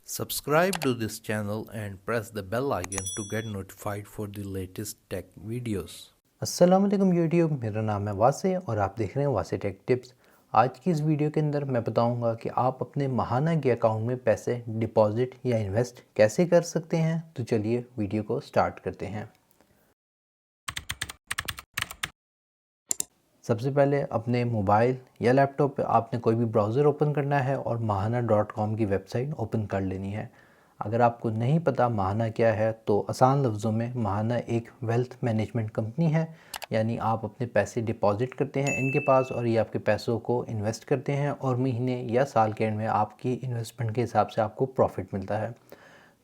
Subscribe to this channel and press the bell icon to get notified for the latest tech videos. अस्सलामुअलैकुम YouTube, मेरा नाम है वासे और आप देख रहे हैं वासे टेक टिप्स। आज की इस वीडियो के अंदर मैं बताऊंगा कि आप अपने महाना के अकाउंट में पैसे डिपॉजिट या इन्वेस्ट कैसे कर सकते हैं। तो चलिए वीडियो को स्टार्ट करते हैं। सबसे पहले अपने मोबाइल या लैपटॉप पे आपने कोई भी ब्राउज़र ओपन करना है और mahana.com की वेबसाइट ओपन कर लेनी है। अगर आपको नहीं पता महाना क्या है तो आसान लफ्ज़ों में महाना एक वेल्थ मैनेजमेंट कंपनी है, यानी आप अपने पैसे डिपॉजिट करते हैं इनके पास और ये आपके पैसों को इन्वेस्ट करते हैं और महीने या साल के एंड में आपकी इन्वेस्टमेंट के हिसाब से आपको प्रॉफिट मिलता है।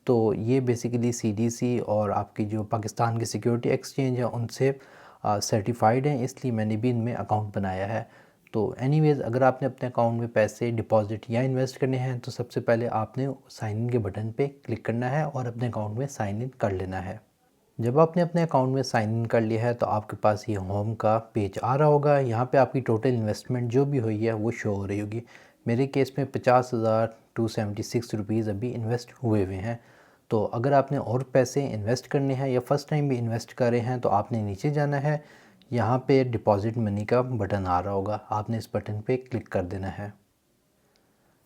तो ये बेसिकली सीडीसी और आपकी जो पाकिस्तान की सिक्योरिटी एक्सचेंज है उनसे सर्टिफाइड हैं, इसलिए मैंने भी इनमें अकाउंट बनाया है। तो एनीवेज़, अगर आपने अपने अकाउंट में पैसे डिपॉजिट या इन्वेस्ट करने हैं तो सबसे पहले आपने साइन इन के बटन पे क्लिक करना है और अपने अकाउंट में साइन इन कर लेना है। जब आपने अपने अकाउंट में साइन इन कर लिया है तो आपके पास ये होम का पेज आ रहा होगा। यहाँ पे आपकी टोटल इन्वेस्टमेंट जो भी हुई है वो शो हो रही होगी। मेरे केस में 50,276 रुपीज़ अभी इन्वेस्ट हुए हुए हैं। तो अगर आपने और पैसे इन्वेस्ट करने हैं या फ़र्स्ट टाइम भी इन्वेस्ट कर रहे हैं तो आपने नीचे जाना है। यहाँ पे डिपॉज़िट मनी का बटन आ रहा होगा, आपने इस बटन पे क्लिक कर देना है।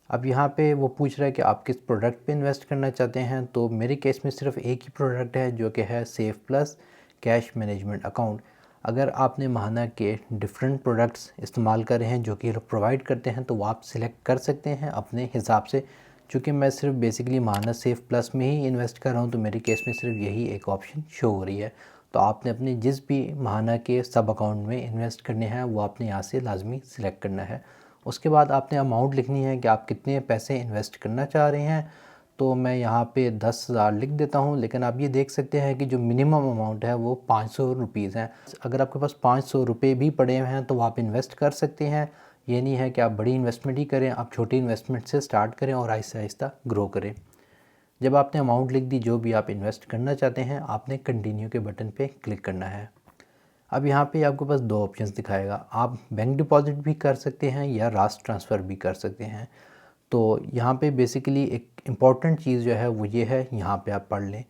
अब यहाँ पे वो पूछ रहा है कि आप किस प्रोडक्ट पे इन्वेस्ट करना चाहते हैं। तो मेरे केस में सिर्फ एक ही प्रोडक्ट है जो कि है safe plus cash management account. अगर आपने महाना के डिफरेंट प्रोडक्ट्स इस्तेमाल कर रहे हैं जो कि लोग प्रोवाइड करते हैं तो वो आप सिलेक्ट कर सकते हैं अपने हिसाब से। चूँकि मैं सिर्फ बेसिकली महाना सेफ प्लस में ही इन्वेस्ट कर रहा हूँ तो मेरे केस में सिर्फ यही एक ऑप्शन शो हो रही है। तो आपने अपने जिस भी महाना के सब अकाउंट में इन्वेस्ट करने हैं वो आपने यहाँ से लाजमी सिलेक्ट करना है। उसके बाद आपने अमाउंट लिखनी है कि आप कितने पैसे इन्वेस्ट करना चाह रहे हैं। तो मैं यहाँ पे 10,000 लिख देता हूँ, लेकिन आप ये देख सकते हैं कि जो मिनिमम अमाउंट है वो 500 रुपीज़ है। अगर आपके पास 500 रुपये भी पड़े हुए हैं तो आप इन्वेस्ट कर सकते हैं। ये नहीं है कि आप बड़ी इन्वेस्टमेंट ही करें, आप छोटी इन्वेस्टमेंट से स्टार्ट करें और आहिस्ता आहिस्ता ग्रो करें। जब आपने अमाउंट लिख दी जो भी आप इन्वेस्ट करना चाहते हैं, आपने कंटिन्यू के बटन पे क्लिक करना है। अब यहाँ पे आपके पास दो ऑप्शंस दिखाएगा, आप बैंक डिपॉजिट भी कर सकते हैं या रास्ट ट्रांसफ़र भी कर सकते हैं। तो यहाँ पे बेसिकली एक इम्पॉर्टेंट चीज़ जो है वो ये है, यहाँ पे आप पढ़ लें,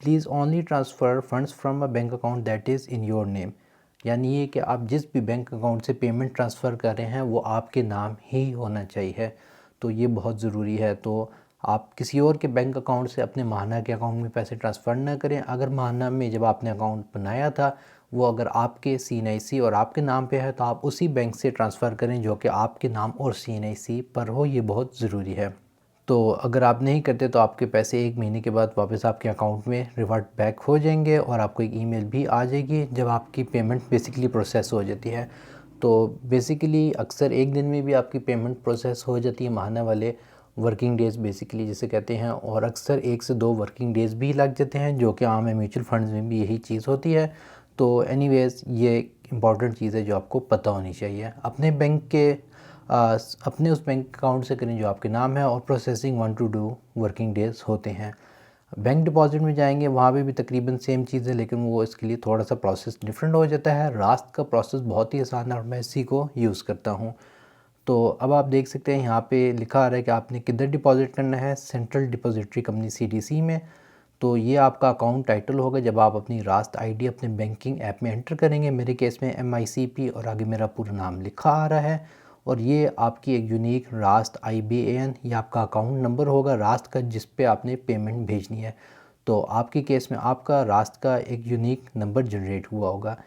please only transfer funds from a bank account that is in your name. यानी ये कि आप जिस भी बैंक अकाउंट से पेमेंट ट्रांसफ़र कर रहे हैं वो आपके नाम ही होना चाहिए। तो ये बहुत ज़रूरी है। तो आप किसी और के बैंक अकाउंट से अपने महाना के अकाउंट में पैसे ट्रांसफ़र ना करें। अगर महाना में जब आपने अकाउंट बनाया था वो अगर आपके CNIC और आपके नाम पे है तो आप उसी बैंक से ट्रांसफ़र करें जो कि आपके नाम और CNIC पर हो, ये बहुत ज़रूरी है। तो अगर आप नहीं करते तो आपके पैसे 1 महीने के बाद वापस आपके अकाउंट में रिवर्ट बैक हो जाएंगे और आपको एक ईमेल भी आ जाएगी जब आपकी पेमेंट बेसिकली प्रोसेस हो जाती है। तो बेसिकली अक्सर एक दिन में भी आपकी पेमेंट प्रोसेस हो जाती है, महाना वाले वर्किंग डेज़ बेसिकली जिसे कहते हैं, और अक्सर 1 से 2 वर्किंग डेज़ भी लग जाते हैं जो कि आम है म्यूचुअल फंड्स में भी यही चीज़ होती है। तो एनीवेज़ ये इम्पॉर्टेंट चीज़ है जो आपको पता होनी चाहिए। अपने बैंक के अपने उस बैंक अकाउंट से करें जो आपके नाम है और प्रोसेसिंग 1 to 2 वर्किंग डेज़ होते हैं। बैंक डिपॉजिट में जाएंगे वहाँ पे भी तकरीबन सेम चीज़ है, लेकिन वो इसके लिए थोड़ा सा प्रोसेस डिफरेंट हो जाता है। रास्त का प्रोसेस बहुत ही आसान है और मैं इसी को यूज़ करता हूँ। तो अब आप देख सकते हैं यहाँ पे लिखा आ रहा है कि आपने किधर डिपॉजिट करना है, सेंट्रल डिपॉजिटरी कंपनी CDC में। तो ये आपका अकाउंट टाइटल होगा जब आप अपनी रास्त आईडी अपने बैंकिंग ऐप में एंटर करेंगे। मेरे केस में MICP और आगे मेरा पूरा नाम लिखा आ रहा है और ये आपकी एक यूनिक रास्त IBAN, ये आपका अकाउंट नंबर होगा रास्त का जिस पे आपने पेमेंट भेजनी है। तो आपके केस में आपका रास्त का एक यूनिक नंबर जनरेट हुआ होगा।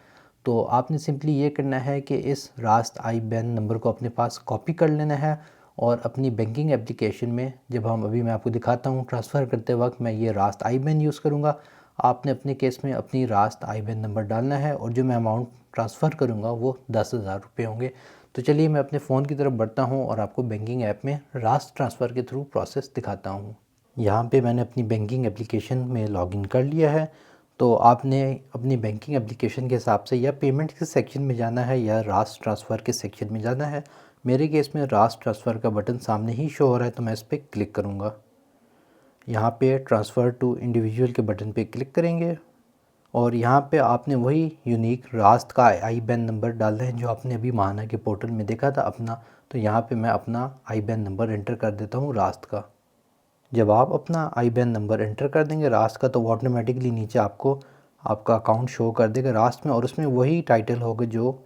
तो आपने सिंपली ये करना है कि इस रास्त IBAN नंबर को अपने पास कॉपी कर लेना है और अपनी बैंकिंग एप्लीकेशन में जब अभी मैं आपको दिखाता हूँ ट्रांसफ़र करते वक्त मैं ये रास्त IBAN यूज़ करूँगा। आपने अपने केस में अपनी रास्त IBAN नंबर डालना है और जो मैं अमाउंट ट्रांसफ़र करूँगा वो 10,000 रुपये होंगे। तो चलिए मैं अपने फ़ोन की तरफ बढ़ता हूँ और आपको बैंकिंग ऐप में रास्त ट्रांसफ़र के थ्रू प्रोसेस दिखाता हूँ। यहाँ पे मैंने अपनी बैंकिंग एप्लीकेशन में लॉगिन कर लिया है। तो आपने अपनी बैंकिंग एप्लीकेशन के हिसाब से या पेमेंट के सेक्शन में जाना है या रास्त ट्रांसफ़र के सेक्शन में जाना है। मेरे केस में रास्त ट्रांसफ़र का बटन सामने ही शो हो रहा है तो मैं इस पर क्लिक करूँगा। यहाँ पे ट्रांसफ़र टू इंडिविजुअल के बटन पे क्लिक करेंगे और यहाँ पे आपने वही यूनिक रास्त का IBAN नंबर डालना है जो आपने अभी महाना के पोर्टल में देखा था अपना। तो यहाँ पे मैं अपना IBAN नंबर एंटर कर देता हूँ रास्त का। जब आप अपना IBAN नंबर एंटर कर देंगे रास्त का, तो वो ऑटोमेटिकली नीचे आपको आपका अकाउंट शो कर देगा रास्त में, और उसमें वही टाइटल होगा जो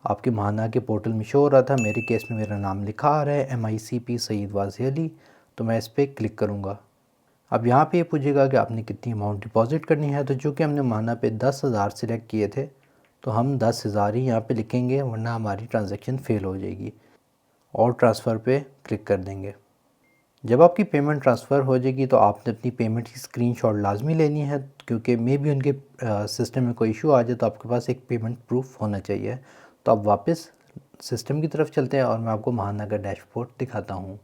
आपके महाना के पोर्टल में शो हो रहा था। मेरे केस में मेरा नाम लिखा आ रहा है MICP सईद वाज़ी अली, तो मैं इस पर क्लिक करूँगा। अब यहाँ पे ये पूछेगा कि आपने कितनी अमाउंट डिपॉज़िट करनी है, तो चूँकि हमने महाना पे 10,000 सिलेक्ट किए थे तो हम 10,000 ही यहाँ पे लिखेंगे, वरना हमारी ट्रांजैक्शन फ़ेल हो जाएगी, और ट्रांसफ़र पे क्लिक कर देंगे। जब आपकी पेमेंट ट्रांसफ़र हो जाएगी तो आपने अपनी पेमेंट की स्क्रीनशॉट लाजमी लेनी है, क्योंकि मे भी उनके सिस्टम में कोई इशू आ जाए तो आपके पास एक पेमेंट प्रूफ होना चाहिए। तो अब वापस सिस्टम की तरफ चलते हैं और मैं आपको महाना का डैशबोर्ड दिखाता हूँ।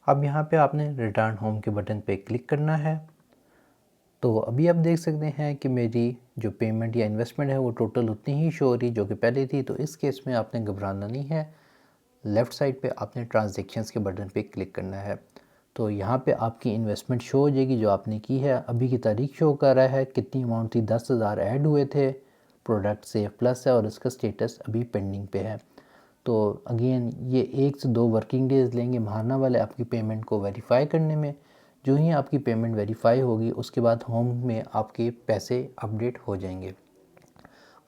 अब यहाँ पे आपने रिटर्न होम के बटन पे क्लिक करना है। तो अभी आप देख सकते हैं कि मेरी जो पेमेंट या इन्वेस्टमेंट है वो टोटल उतनी ही शो हो रही जो कि पहले थी। तो इस केस में आपने घबराना नहीं है, लेफ़्ट साइड पे आपने ट्रांजैक्शंस के बटन पे क्लिक करना है। तो यहाँ पे आपकी इन्वेस्टमेंट शो हो जाएगी जो आपने की है। अभी की तारीख शो कर रहा है, कितनी अमाउंट थी, 10,000 ऐड हुए थे, प्रोडक्ट सेव प्लस है और इसका स्टेटस अभी पेंडिंग पे है। तो अगेन ये 1 से 2 वर्किंग डेज़ लेंगे महाना वाले आपकी पेमेंट को वेरीफाई करने में। जो ही आपकी पेमेंट वेरीफाई होगी उसके बाद होम में आपके पैसे अपडेट हो जाएंगे।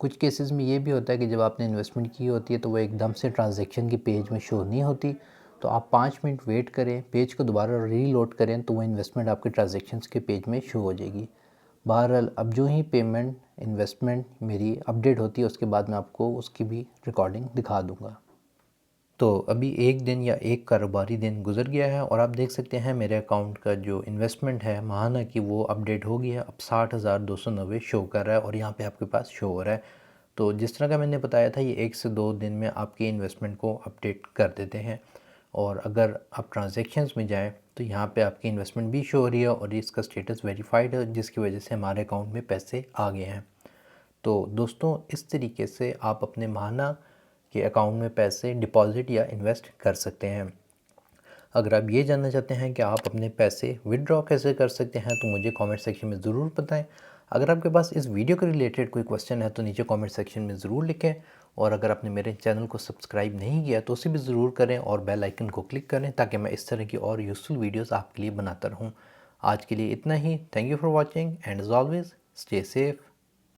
कुछ केसेस में ये भी होता है कि जब आपने इन्वेस्टमेंट की होती है तो वो एकदम से ट्रांजैक्शन की पेज में शो नहीं होती, तो आप 5 मिनट वेट करें, पेज को दोबारा रीलोड करें तो वो इन्वेस्टमेंट आपके ट्रांजैक्शंस के पेज में शो हो जाएगी। बहरहाल अब जो ही पेमेंट इन्वेस्टमेंट मेरी अपडेट होती है उसके बाद मैं आपको उसकी भी रिकॉर्डिंग दिखा दूँगा। तो अभी 1 दिन या 1 कारोबारी दिन गुजर गया है और आप देख सकते हैं मेरे अकाउंट का जो इन्वेस्टमेंट है महाना की वो अपडेट हो गया है। अब 60,290 शो कर रहा है और यहाँ पे आपके पास शो हो रहा है। तो जिस तरह का मैंने बताया था ये 1 से 2 दिन में आपकी इन्वेस्टमेंट को अपडेट कर देते हैं। और अगर आप ट्रांजैक्शंस में जाएं तो यहाँ पे आपकी इन्वेस्टमेंट भी शो हो रही है और इसका स्टेटस वेरीफाइड है, जिसकी वजह से हमारे अकाउंट में पैसे आ गए हैं। तो दोस्तों इस तरीके से आप अपने महाना के अकाउंट में पैसे डिपॉज़िट या इन्वेस्ट कर सकते हैं। अगर आप ये जानना चाहते हैं कि आप अपने पैसे विदड्रॉ कैसे कर सकते हैं तो मुझे कमेंट सेक्शन में ज़रूर बताएं। अगर आपके पास इस वीडियो के रिलेटेड कोई क्वेश्चन है तो नीचे कमेंट सेक्शन में ज़रूर लिखें, और अगर आपने मेरे चैनल को सब्सक्राइब नहीं किया तो उसे भी ज़रूर करें और बेल आइकन को क्लिक करें ताकि मैं इस तरह की और यूज़फुल वीडियोज़ आपके लिए बनाता रहूँ। आज के लिए इतना ही। Thank you for watching and as always stay safe,